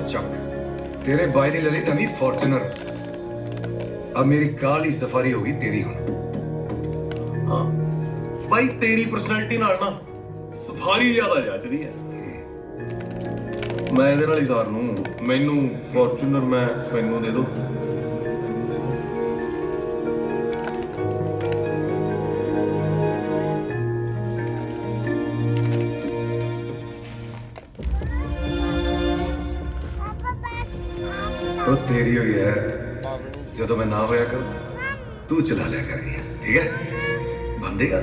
ਚੱਕ ਤੇਰੇ ਬਾਈ ਨੇ ਲੈ ਲਈ ਨਵੀਂ ਫੋਰਚੂਨਰ। अब मेरी काली सफारी होगी तेरी हुन। हाँ भाई तेरी पर्सनैलिटी नाल ना सफारी ज्यादा जचदी है। मैं ਇਹਦੇ ਨਾਲ ਹੀ ਸਾਰ ਨੂੰ ਮੈਨੂੰ ਫੋਰਚੂਨਰ ਮੈਨੂੰ ਦੇ ਦੋ। वो तेरी हुई है जो मैं ना होया कर तू चला लिया कर यार, ठीक है बंदेगा।